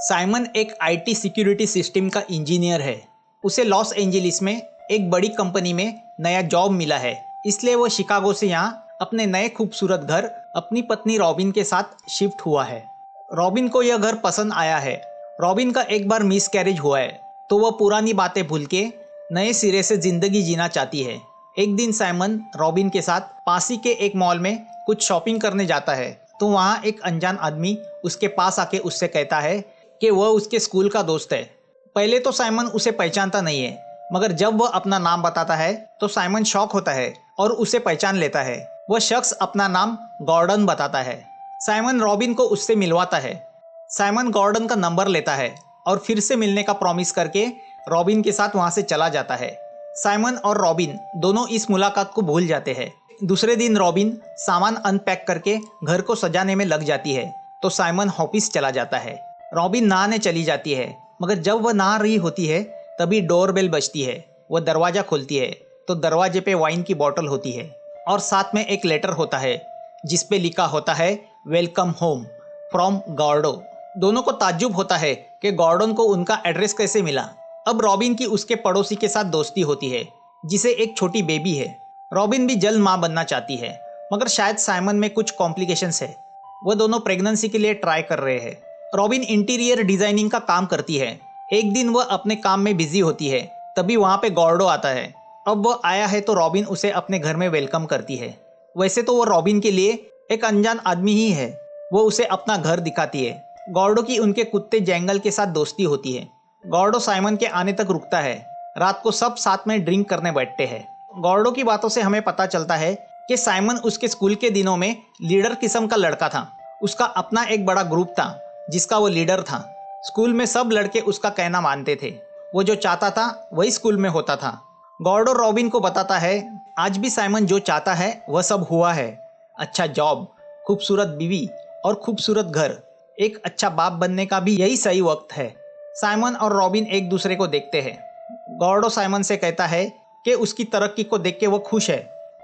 Simon एक IT security system का engineer है। उसे लॉस एंजलिस में एक बड़ी कंपनी में नया जॉब मिला है, इसलिए वो शिकागो से यहाँ अपने नए खूबसूरत घर अपनी पत्नी रॉबिन के साथ शिफ्ट हुआ है। रॉबिन को यह घर पसंद आया है। रॉबिन का एक बार मिस कैरेज हुआ है, तो वह पुरानी बातें भूल के नए सिरे से जिंदगी जीना चाहती है। एक दिन साइमन रॉबिन के साथ पास ही के एक मॉल में कुछ शॉपिंग करने जाता है, तो वहाँ एक अनजान आदमी उसके पास आके उससे कहता है कि वह उसके स्कूल का दोस्त है। पहले तो साइमन उसे पहचानता नहीं है, मगर जब वह अपना नाम बताता है तो साइमन शॉक होता है और उसे पहचान लेता है। वह शख्स अपना नाम गॉर्डन बताता है। साइमन रॉबिन को उससे मिलवाता है। साइमन गॉर्डन का नंबर लेता है और फिर से मिलने का प्रॉमिस करके रॉबिन के साथ वहां से चला जाता है। साइमन और रॉबिन दोनों इस मुलाकात को भूल जाते हैं। दूसरे दिन रॉबिन सामान अनपैक करके घर को सजाने में लग जाती है, तो साइमन ऑफिस चला जाता है। रॉबिन नहाने चली जाती है, मगर जब वह नहा रही होती है तभी डोरबेल बजती है। वह दरवाजा खोलती है तो दरवाजे पे वाइन की बोतल होती है और साथ में एक लेटर होता है जिसपे लिखा होता है वेलकम होम फ्रॉम गॉर्डो। दोनों को ताज्जुब होता है कि गॉर्डन को उनका एड्रेस कैसे मिला। अब रॉबिन की उसके पड़ोसी के साथ दोस्ती होती है जिसे एक छोटी बेबी है। रॉबिन भी जल्द माँ बनना चाहती है, मगर शायद साइमन में कुछ कॉम्प्लिकेशंस है। वह दोनों प्रेगनेंसी के लिए ट्राई कर रहे हैं। रॉबिन इंटीरियर डिजाइनिंग का काम करती है। एक दिन वह अपने काम में बिजी होती है, तभी वहाँ पे गॉर्डो आता है। अब वह आया है तो रॉबिन उसे अपने घर में वेलकम करती है। वैसे तो वह रॉबिन के लिए एक अनजान आदमी ही है। वो उसे अपना घर दिखाती है। गॉर्डो की उनके कुत्ते जैंगल के साथ दोस्ती होती है। गॉर्डो साइमन के आने तक रुकता है। रात को सब साथ में ड्रिंक करने बैठते हैं। गॉर्डो की बातों से हमें पता चलता है कि साइमन उसके स्कूल के दिनों में लीडर किस्म का लड़का था। उसका अपना एक बड़ा ग्रुप था जिसका वो लीडर था। स्कूल में सब लड़के उसका कहना मानते थे। वो जो चाहता था वही स्कूल में होता था। गॉर्डो रॉबिन को बताता है आज भी साइमन जो चाहता है वह सब हुआ है। अच्छा जॉब, खूबसूरत बीवी और खूबसूरत घर। एक अच्छा बाप बनने का भी यही सही वक्त है। साइमन और रॉबिन एक दूसरे को देखते हैं। गॉर्डो साइमन से कहता है कि उसकी तरक्की को देख के वो खुश है।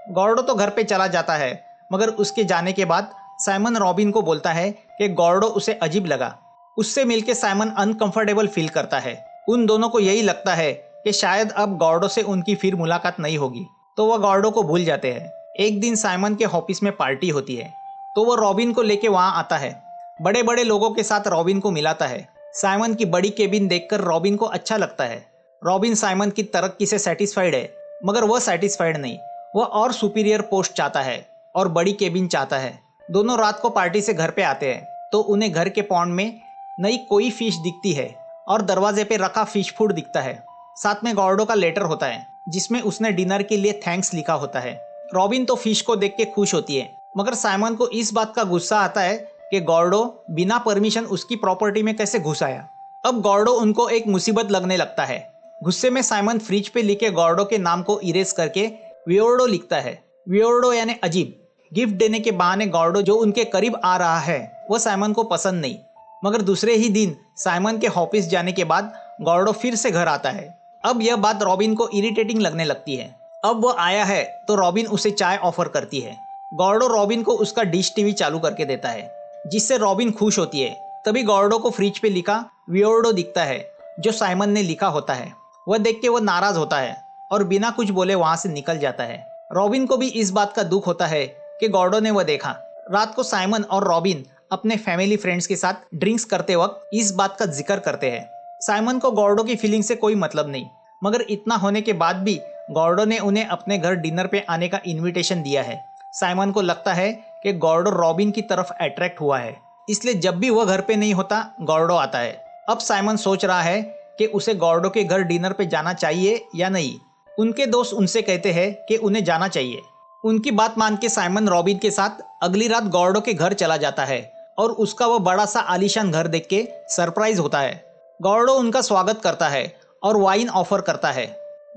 गॉर्डो तो घर पे चला जाता है, मगर उसके जाने के बाद साइमन रॉबिन को बोलता है कि गॉर्डो उसे अजीब लगा। उससे मिलके साइमन अनकंफर्टेबल फील करता है। उन दोनों को यही लगता है कि शायद अब गॉर्डो से उनकी फिर मुलाकात नहीं होगी, तो वह गॉर्डो को भूल जाते हैं। एक दिन साइमन के ऑफिस में पार्टी होती है, तो वह रॉबिन को लेके वहां आता है। बड़े बड़े लोगों के साथ रॉबिन को मिलाता है। साइमन की बड़ी केबिन देखकर रॉबिन को अच्छा लगता है। रॉबिन साइमन की तरक्की से सेटिस्फाइड है, मगर वह सेटिस्फाइड नहीं। वह और सुपीरियर पोस्ट चाहता है और बड़ी केबिन चाहता है। दोनों रात को पार्टी से घर पे आते हैं, तो उन्हें घर के पॉन्ड में नई कोई फिश दिखती है और दरवाजे पे रखा फिश फूड दिखता है। साथ में गॉर्डो का लेटर होता है जिसमें उसने डिनर के लिए थैंक्स लिखा होता है। रॉबिन तो फिश को देख के खुश होती है, मगर साइमन को इस बात का गुस्सा आता है कि गॉर्डो बिना परमिशन उसकी प्रॉपर्टी में कैसे घुस आया। अब गॉर्डो उनको एक मुसीबत लगने लगता है। गुस्से में साइमन फ्रिज पे लिखे गॉर्डो के नाम को इरेज करके वियोर्डो लिखता है। वियोर्डो यानी अजीब। गिफ्ट देने के बहाने गॉर्डो जो उनके करीब आ रहा है वह साइमन को पसंद नहीं। मगर दूसरे ही दिन साइमन के ऑफिस जाने के बाद गॉर्डो फिर से घर आता है। अब यह बात रॉबिन को इरिटेटिंग लगने लगती है। अब वह आया है तो रॉबिन उसे चाय ऑफर करती है। गॉर्डो रॉबिन को उसका डिश टीवी चालू करके देता है, जिससे रॉबिन खुश होती है। तभी गॉर्डो को फ्रिज पे लिखा वियोर्डो दिखता है जो साइमन ने लिखा होता है। वह देख के वह नाराज होता है और बिना कुछ बोले वहां से निकल जाता है। रॉबिन को भी इस बात का दुख होता है कि गॉर्डो ने वह देखा। रात को साइमन और रॉबिन अपने फैमिली फ्रेंड्स के साथ ड्रिंक्स करते वक्त इस बात का जिक्र करते हैं। साइमन को गॉर्डो की फीलिंग से कोई मतलब नहीं, मगर इतना होने के बाद भी गॉर्डो ने उन्हें अपने घर डिनर पे आने का इनविटेशन दिया है। साइमन को लगता है कि गॉर्डो रॉबिन की तरफ अट्रैक्ट हुआ है, इसलिए जब भी वह घर पे नहीं होता गॉर्डो आता है। अब साइमन सोच रहा है कि उसे गॉर्डो के घर डिनर पे जाना चाहिए या नहीं। उनके दोस्त उनसे कहते हैं कि उन्हें जाना चाहिए। उनकी बात मान के साइमन रॉबिन के साथ अगली रात गॉर्डो के घर चला जाता है और उसका वह बड़ा सा आलीशान घर देख के सरप्राइज होता है। गॉर्डो उनका स्वागत करता है और वाइन ऑफर करता है।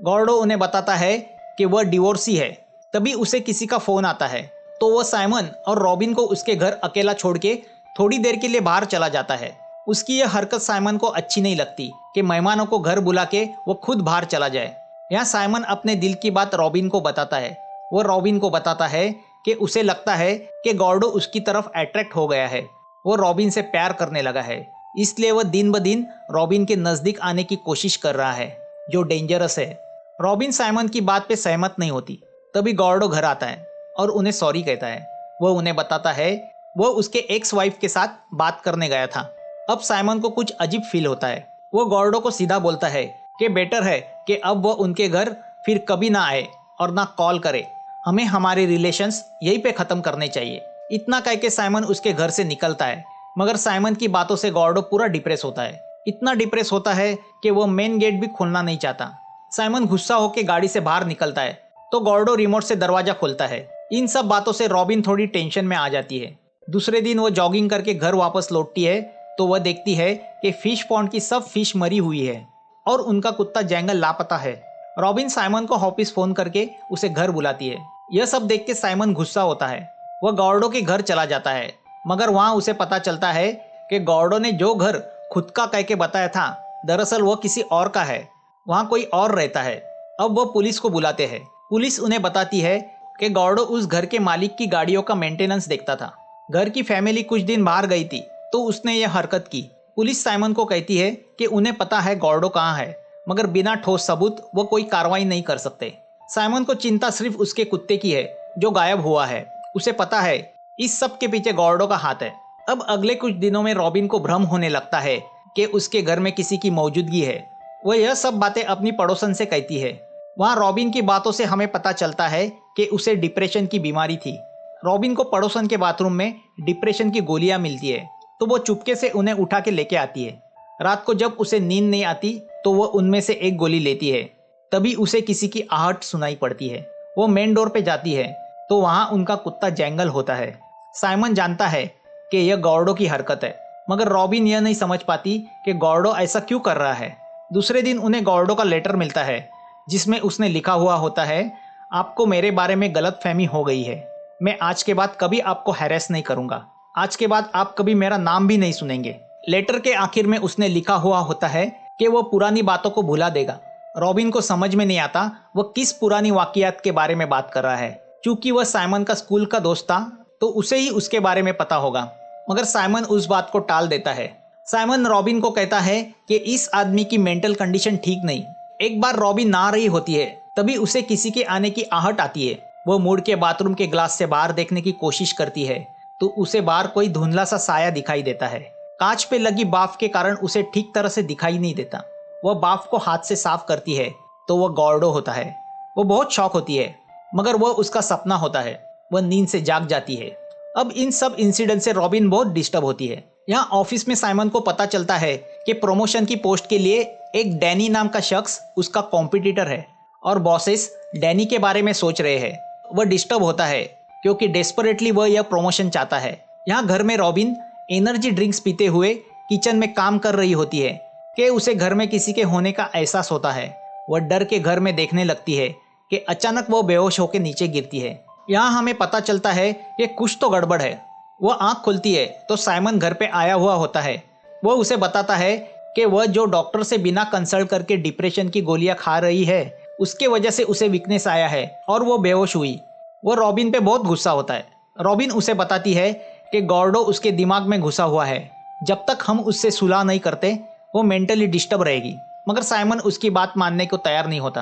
गॉर्डो उन्हें बताता है कि वह डिवोर्सी है। तभी उसे किसी का फोन आता है, तो वह साइमन और रॉबिन को उसके घर अकेला छोड़ के थोड़ी देर के लिए बाहर चला जाता है। उसकी यह हरकत साइमन को अच्छी नहीं लगती कि मेहमानों को घर बुला के वो खुद बाहर चला जाए। यहाँ साइमन अपने दिल की बात रॉबिन को बताता है। वो रॉबिन को बताता है कि उसे लगता है कि गॉर्डो उसकी तरफ अट्रैक्ट हो गया है। वो रॉबिन से प्यार करने लगा है। इसलिए वह दिन ब दिन रॉबिन के नज़दीक आने की कोशिश कर रहा है, जो डेंजरस है। रॉबिन साइमन की बात पे सहमत नहीं होती। तभी गॉर्डो घर आता है और उन्हें सॉरी कहता है। वह उन्हें बताता है वो उसके एक्स वाइफ के साथ बात करने गया था। अब साइमन को कुछ अजीब फील होता है। वो गॉर्डो को सीधा बोलता है कि बेटर है कि अब वो उनके घर फिर कभी ना आए और ना कॉल करे। हमें हमारे रिलेशंस यहीं पे ख़त्म करने चाहिए। इतना कह के साइमन उसके घर से निकलता है, मगर साइमन की बातों से गॉर्डो पूरा डिप्रेस होता है। इतना डिप्रेस होता है कि वो मेन गेट भी खोलना नहीं चाहता। साइमन गुस्सा होकर गाड़ी से बाहर निकलता है तो गॉर्डो रिमोट से दरवाजा खोलता है। इन सब बातों से रॉबिन थोड़ी टेंशन में आ जाती है। दूसरे दिन वो जॉगिंग करके घर वापस लौटती है तो वह देखती है कि फिश पॉन्ड की सब फिश मरी हुई है और उनका कुत्ता जैंगल लापता है। रॉबिन साइमन को ऑफिस फोन करके उसे घर बुलाती है। यह सब देख के साइमन गुस्सा होता है। वह गॉर्डो के घर चला जाता है, मगर वहां उसे पता चलता है कि गॉर्डो ने जो घर खुद का कह के बताया था, दरअसल वह किसी और का है। वहां कोई और रहता है। अब वह पुलिस को बुलाते हैं। पुलिस उन्हें बताती है कि गॉर्डो उस घर के मालिक की गाड़ियों का मेंटेनेंस देखता था। घर की फैमिली कुछ दिन बाहर गई थी तो उसने यह हरकत की। पुलिस साइमन को कहती है कि उन्हें पता है गॉर्डो कहाँ है, मगर बिना ठोस सबूत वो कोई कार्रवाई नहीं कर सकते। साइमन को चिंता सिर्फ उसके कुत्ते की है जो गायब हुआ है। उसे पता है इस सब के पीछे गॉर्डो का हाथ है। अब अगले कुछ दिनों में रॉबिन को भ्रम होने लगता है कि उसके घर में किसी की मौजूदगी है। वह यह सब बातें अपनी पड़ोसन से कहती है। वहाँ रॉबिन की बातों से हमें पता चलता है कि उसे डिप्रेशन की बीमारी थी। रॉबिन को पड़ोसन के बाथरूम में डिप्रेशन की गोलियां मिलती है तो वो चुपके से उन्हें उठा के लेके आती है। रात को जब उसे नींद नहीं आती तो वह उनमें से एक गोली लेती है। तभी उसे किसी की आहट सुनाई पड़ती है। वो मेन डोर पे जाती है तो वहाँ उनका कुत्ता जैंगल होता है। साइमन जानता है कि यह गॉर्डो की हरकत है, मगर रॉबिन यह नहीं समझ पाती कि गॉर्डो ऐसा क्यों कर रहा है। दूसरे दिन उन्हें गॉर्डो का लेटर मिलता है जिसमें उसने लिखा हुआ होता है, आपको मेरे बारे में गलतफहमी हो गई है। मैं आज के बाद कभी आपको हैरेस नहीं करूंगा। आज के बाद आप कभी मेरा नाम भी नहीं सुनेंगे। लेटर के आखिर में उसने लिखा हुआ होता है कि वो पुरानी बातों को भुला देगा। रॉबिन को समझ में नहीं आता वह किस पुरानी वाकयात के बारे में बात कर रहा है। क्योंकि वह साइमन का स्कूल का दोस्त था तो उसे ही उसके बारे में पता होगा, मगर साइमन उस बात को टाल देता है। साइमन रॉबिन को कहता है कि इस आदमी की मेंटल कंडीशन ठीक नहीं। एक बार रॉबिन नहा रही होती है तभी उसे किसी के आने की आहट आती है। वो मुड़ के बाथरूम के ग्लास से बाहर देखने की कोशिश करती है तो उसे बाहर कोई धुंधला सा साया दिखाई देता है। कांच पे लगी बाफ के कारण उसे ठीक तरह से दिखाई नहीं देता। वह बाफ को हाथ से साफ करती है तो वह गॉर्डो होता है। वो बहुत शॉक होती है, मगर वह उसका सपना होता है। वह नींद से जाग जाती है। अब इन सब इंसिडेंट से रॉबिन बहुत डिस्टर्ब होती है। यहाँ ऑफिस में साइमन को पता चलता है कि प्रमोशन की पोस्ट के लिए एक डैनी नाम का शख्स उसका कॉम्पिटिटर है और बॉसेस डैनी के बारे में सोच रहे हैं। वह डिस्टर्ब होता है क्योंकि डेस्परेटली वह यह प्रमोशन चाहता है। यहाँ घर में रॉबिन एनर्जी ड्रिंक्स पीते हुए किचन में काम कर रही होती है कि उसे घर में किसी के होने का एहसास होता है। वह डर के घर में देखने लगती है कि अचानक वो बेहोश होकर नीचे गिरती है। यहाँ हमें पता चलता है कि कुछ तो गड़बड़ है। वह आंख खुलती है तो साइमन घर पे आया हुआ होता है। वह उसे बताता है कि वह जो डॉक्टर से बिना कंसल्ट करके डिप्रेशन की गोलियां खा रही है उसके वजह से उसे वीकनेस आया है और वो बेहोश हुई। वह रॉबिन पे बहुत गुस्सा होता है। रॉबिन उसे बताती है कि गॉर्डो उसके दिमाग में घुसा हुआ है। जब तक हम उससे सुलह नहीं करते वो मेंटली डिस्टर्ब रहेगी, मगर साइमन उसकी बात मानने को तैयार नहीं होता।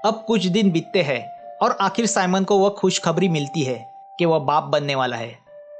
अब कुछ दिन बीतते हैं और आखिर साइमन को वह खुशखबरी मिलती है कि वह बाप बनने वाला है।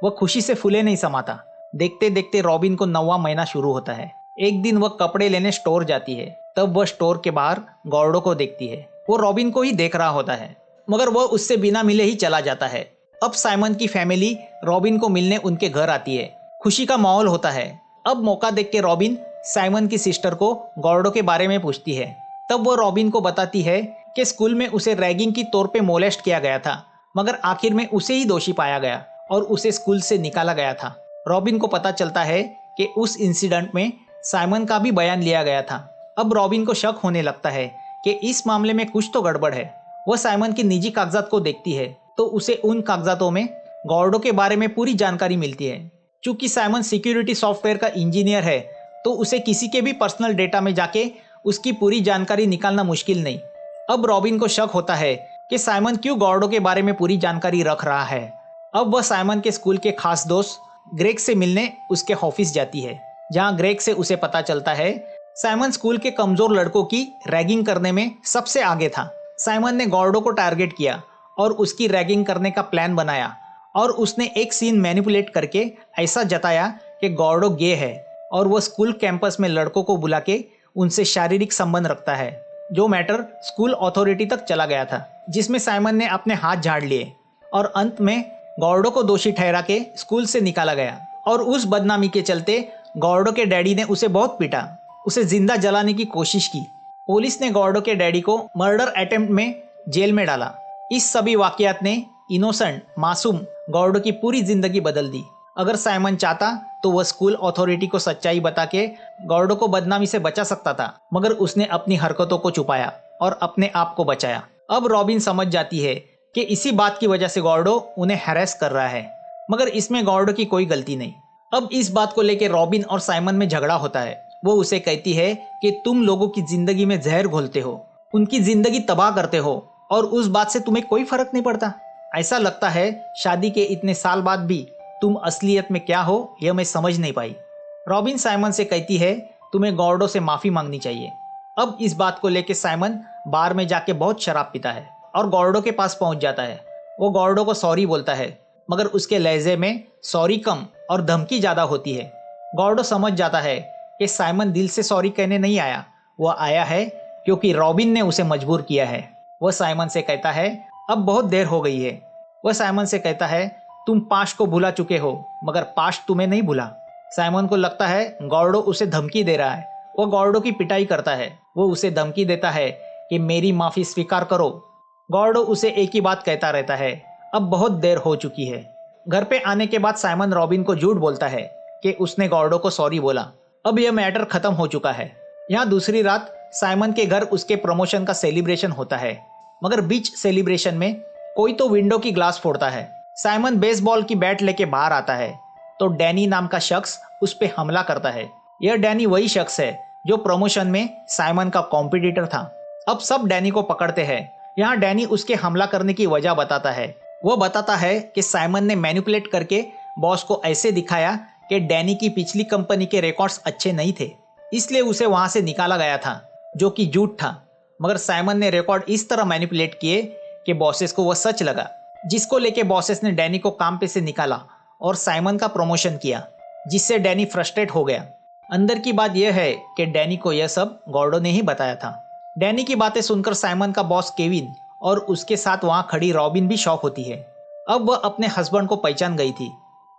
वह खुशी से फूले नहीं समाता। देखते देखते रॉबिन को 9वां महीना शुरू होता है। एक दिन वह कपड़े लेने स्टोर जाती है। तब वह स्टोर के बाहर गॉर्डो को देखती है। वो रॉबिन को ही देख रहा होता है, मगर वह उससे बिना मिले ही चला जाता है। अब साइमन की फैमिली रॉबिन को मिलने उनके घर आती है। खुशी का माहौल होता है। अब मौका देख के रॉबिन साइमन की सिस्टर को गॉर्डो के बारे में पूछती है। तब वो रॉबिन को बताती है कि स्कूल में उसे रैगिंग की तौर पे मोलेस्ट किया गया था, मगर आखिर में उसे ही दोषी पाया गया और उसे स्कूल से निकाला गया था। रॉबिन को पता चलता है कि उस इंसिडेंट में साइमन का भी बयान लिया गया था। अब रॉबिन को शक होने लगता है कि इस मामले में कुछ तो गड़बड़ है। वह साइमन की निजी कागजात को देखती है तो उसे उन कागजातों में गॉर्डो के बारे में पूरी जानकारी मिलती है। चूंकि साइमन सिक्योरिटी सॉफ्टवेयर का इंजीनियर है तो उसे किसी के भी पर्सनल डेटा में जाके उसकी पूरी जानकारी निकालना मुश्किल नहीं। अब रॉबिन को शक होता है कि साइमन क्यों गॉर्डो के बारे में पूरी जानकारी रख रहा है। अब वह साइमन के स्कूल के खास दोस्त ग्रेग से मिलने उसके ऑफिस जाती है। जहाँ ग्रेग से उसे पता चलता है साइमन स्कूल के कमजोर लड़कों की रैगिंग करने में सबसे आगे था। साइमन ने गॉर्डो को टारगेट किया और उसकी रैगिंग करने का प्लान बनाया और उसने एक सीन मैनिपुलेट करके ऐसा जताया कि गॉर्डो गे है और वो स्कूल कैंपस में लड़कों को बुला के उनसे शारीरिक संबंध रखता है। जो मैटर स्कूल अथॉरिटी तक चला गया था, जिसमें साइमन ने अपने हाथ झाड़ लिए और अंत में गॉर्डो को दोषी ठहरा के स्कूल से निकाला गया। और उस बदनामी के चलते गॉर्डो के डैडी ने उसे बहुत पीटा, उसे जिंदा जलाने की कोशिश की। पुलिस ने गॉर्डो के डैडी को मर्डर अटेम्प्ट में जेल में डाला। इस सभी वाकयात ने इनोसेंट मासूम गॉर्डो की पूरी जिंदगी बदल दी। अगर साइमन चाहता तो वह स्कूल अथॉरिटी को सच्चाई बता के गॉर्डो को बदनामी से बचा सकता था, मगर उसने अपनी हरकतों को छुपाया और अपने आप को बचाया। अब रॉबिन समझ जाती है कि इसी बात की वजह से गॉर्डो उन्हें हैरेस कर रहा है, मगर इसमें गॉर्डो की कोई गलती नहीं। अब इस बात को लेकर रॉबिन और साइमन में झगड़ा होता है। वो उसे कहती है कि तुम लोगों की जिंदगी में जहर घोलते हो, उनकी जिंदगी तबाह करते हो और उस बात से तुम्हें कोई फर्क नहीं पड़ता। ऐसा लगता है शादी के इतने साल बाद भी तुम असलियत में क्या हो यह मैं समझ नहीं पाई। रॉबिन साइमन से कहती है तुम्हें गॉर्डो से माफी मांगनी चाहिए। अब इस बात को लेकर साइमन बार में जाके बहुत शराब पीता है और गॉर्डो के पास पहुंच जाता है। वो गॉर्डो को सॉरी बोलता है, मगर उसके लहजे में सॉरी कम और धमकी ज्यादा होती है। गॉर्डो समझ जाता है कि साइमन दिल से सॉरी कहने नहीं आया, वह आया है क्योंकि रॉबिन ने उसे मजबूर किया है। वह साइमन से कहता है अब बहुत देर हो गई है। वह साइमन से कहता है तुम पास्ट को भुला चुके हो, मगर पास्ट तुम्हें नहीं भूला। साइमन को लगता है गॉर्डो उसे धमकी दे रहा है। वो गॉर्डो की पिटाई करता है। वो उसे धमकी देता है कि मेरी माफी स्वीकार करो। गॉर्डो उसे एक ही बात कहता रहता है, अब बहुत देर हो चुकी है। घर पे आने के बाद साइमन रॉबिन को झूठ बोलता है कि उसने गॉर्डो को सॉरी बोला। अब यह मैटर खत्म हो चुका है। यहाँ दूसरी रात साइमन के घर उसके प्रमोशन का सेलिब्रेशन होता है, मगर बीच सेलिब्रेशन में कोई तो विंडो की ग्लास फोड़ता है। साइमन बेसबॉल की बैट लेके बाहर आता है तो डैनी नाम का शख्स उस पे हमला करता है। यह डैनी वही शख्स है जो प्रमोशन में साइमन का कॉम्पिटिटर था। अब सब डैनी को पकड़ते हैं। यहाँ डैनी उसके हमला करने की वजह बताता है। वो बताता है कि साइमन ने मैनिपुलेट करके बॉस को ऐसे दिखाया कि डैनी की पिछली कंपनी के रिकॉर्ड्स अच्छे नहीं थे, इसलिए उसे वहां से निकाला गया था, जो कि झूठ था। मगर साइमन ने रिकॉर्ड इस तरह मैनिपुलेट किए कि बॉसेस को वह सच लगा, जिसको लेके बॉसेस ने डैनी को काम पे से निकाला और साइमन का प्रमोशन किया, जिससे डैनी फ्रस्ट्रेट हो गया। अंदर की बात यह है कि डैनी को यह सब गॉर्डो ने ही बताया था। डैनी की बातें सुनकर साइमन का बॉस केविन और उसके साथ वहां खड़ी रॉबिन भी शॉक होती है। अब वह अपने हस्बैंड को पहचान गई थी।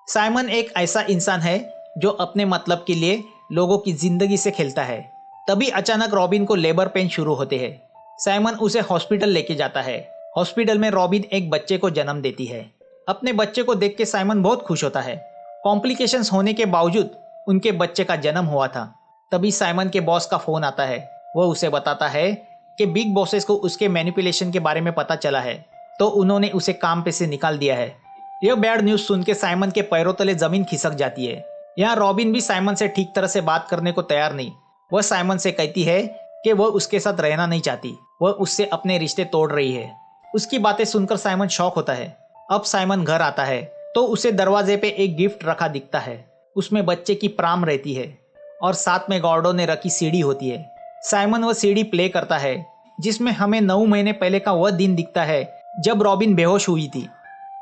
साइमन एक ऐसा इंसान है जो अपने मतलब के लिए लोगों की जिंदगी से खेलता है। तभी अचानक रॉबिन को लेबर पेन शुरू होते हैं। साइमन उसे हॉस्पिटल लेके जाता है। हॉस्पिटल में रॉबिन एक बच्चे को जन्म देती है। अपने बच्चे को देख के साइमन बहुत खुश होता है। कॉम्प्लिकेशंस होने के बावजूद उनके बच्चे का जन्म हुआ था। तभी साइमन के बॉस का फोन आता है। वह उसे बताता है कि बिग बॉसेस को उसके मैनिपुलेशन के बारे में पता चला है, तो उन्होंने उसे काम पे से निकाल दिया है। यह बैड न्यूज सुन के साइमन के पैरों तले जमीन खिसक जाती है। यहाँ रॉबिन भी साइमन से ठीक तरह से बात करने को तैयार नहीं। वह साइमन से कहती है कि वह उसके साथ रहना नहीं चाहती, वह उससे अपने रिश्ते तोड़ रही है। उसकी बातें सुनकर साइमन शॉक होता है। अब साइमन घर आता है तो उसे दरवाजे पे एक गिफ्ट रखा दिखता है। उसमें बच्चे की प्राम रहती है और साथ में गॉर्डो ने रखी सीडी होती है। साइमन वह सीडी प्ले करता है, जिसमें हमें 9 महीने पहले का वह दिन दिखता है जब रॉबिन बेहोश हुई थी।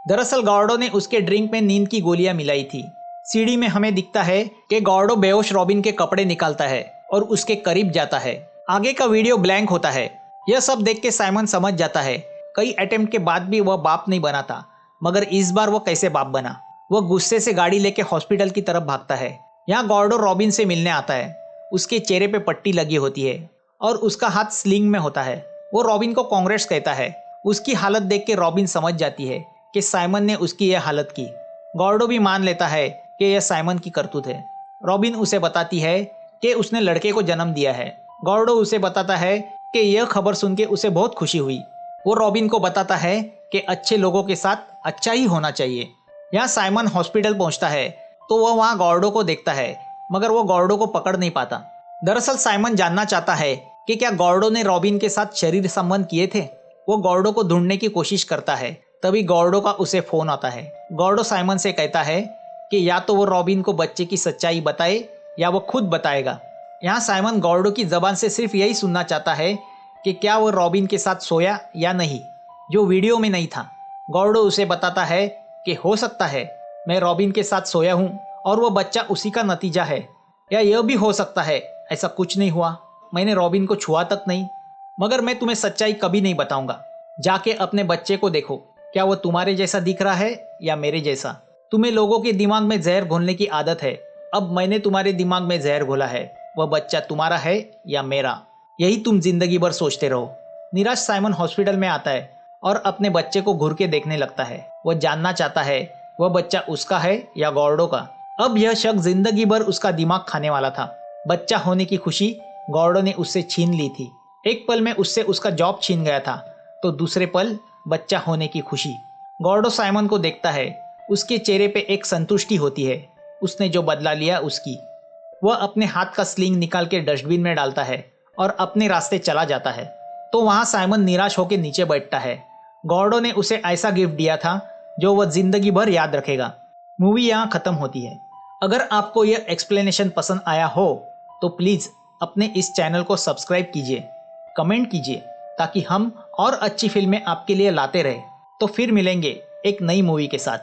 दरअसल गॉर्डो ने उसके ड्रिंक में नींद की गोलियां मिलाई थी। सीडी में हमें दिखता है कि गॉर्डो बेहोश रॉबिन के कपड़े निकालता है और उसके करीब जाता है। आगे का वीडियो ब्लैंक होता है। यह सब देख के साइमन समझ जाता है कई अटेम्प्ट के बाद भी वह बाप नहीं बना था, मगर इस बार वह कैसे बाप बना। वह गुस्से से गाड़ी लेके हॉस्पिटल की तरफ भागता है। यहाँ गॉर्डो रॉबिन से मिलने आता है। उसके चेहरे पे पट्टी लगी होती है और उसका हाथ स्लिंग में होता है। वो रॉबिन को कांग्रेस कहता है। उसकी हालत देख के रॉबिन समझ जाती है कि साइमन ने उसकी यह हालत की। गॉर्डो भी मान लेता है कि यह साइमन की करतूत है। रॉबिन उसे बताती है कि उसने लड़के को जन्म दिया है। गॉर्डो उसे बताता है कि यह खबर सुन के उसे बहुत खुशी हुई। वो रॉबिन को बताता है कि अच्छे लोगों के साथ अच्छा ही होना चाहिए। यहाँ साइमन हॉस्पिटल पहुंचता है तो वह वहाँ गॉर्डो को देखता है, मगर वो गॉर्डो को पकड़ नहीं पाता। दरअसल साइमन जानना चाहता है कि क्या गॉर्डो ने रॉबिन के साथ शरीर संबंध किए थे। वो गॉर्डो को ढूंढने की कोशिश करता है। तभी गॉर्डो का उसे फोन आता है। गॉर्डो साइमन से कहता है कि या तो वो रॉबिन को बच्चे की सच्चाई बताए या वो खुद बताएगा। यहाँ साइमन गॉर्डो की जबान से सिर्फ यही सुनना चाहता है कि क्या वो रॉबिन के साथ सोया या नहीं, जो वीडियो में नहीं था। गॉर्डो उसे बताता है कि हो सकता है मैं रॉबिन के साथ सोया हूँ और वो बच्चा उसी का नतीजा है, या यह भी हो सकता है ऐसा कुछ नहीं हुआ, मैंने रॉबिन को छुआ तक नहीं। मगर मैं तुम्हें सच्चाई कभी नहीं बताऊंगा। जाके अपने बच्चे को देखो, क्या वो तुम्हारे जैसा दिख रहा है या मेरे जैसा। तुम्हें लोगों के दिमाग में जहर घोलने की आदत है, अब मैंने तुम्हारे दिमाग में जहर घोला है, वह बच्चा तुम्हारा है या मेरा, यही तुम जिंदगी भर सोचते रहो। निराश साइमन हॉस्पिटल में आता है और अपने बच्चे को घूर के देखने लगता है। वह जानना चाहता है वह बच्चा उसका है या गॉर्डो का। अब यह शक जिंदगी भर उसका दिमाग खाने वाला था। बच्चा होने की खुशी गॉर्डो ने उससे छीन ली थी। एक पल में उससे उसका जॉब छीन गया था, तो दूसरे पल बच्चा होने की खुशी। गॉर्डो साइमन को देखता है, उसके चेहरे पे एक संतुष्टि होती है, उसने जो बदला लिया उसकी। वह अपने हाथ का स्लिंग निकाल के डस्टबिन में डालता है और अपने रास्ते चला जाता है। तो वहाँ साइमन निराश होकर नीचे बैठता है। गॉर्डो ने उसे ऐसा गिफ्ट दिया था जो वह जिंदगी भर याद रखेगा। मूवी यहाँ खत्म होती है। अगर आपको यह एक्सप्लेनेशन पसंद आया हो तो प्लीज़ अपने इस चैनल को सब्सक्राइब कीजिए, कमेंट कीजिए, ताकि हम और अच्छी फिल्में आपके लिए लाते रहे। तो फिर मिलेंगे एक नई मूवी के साथ।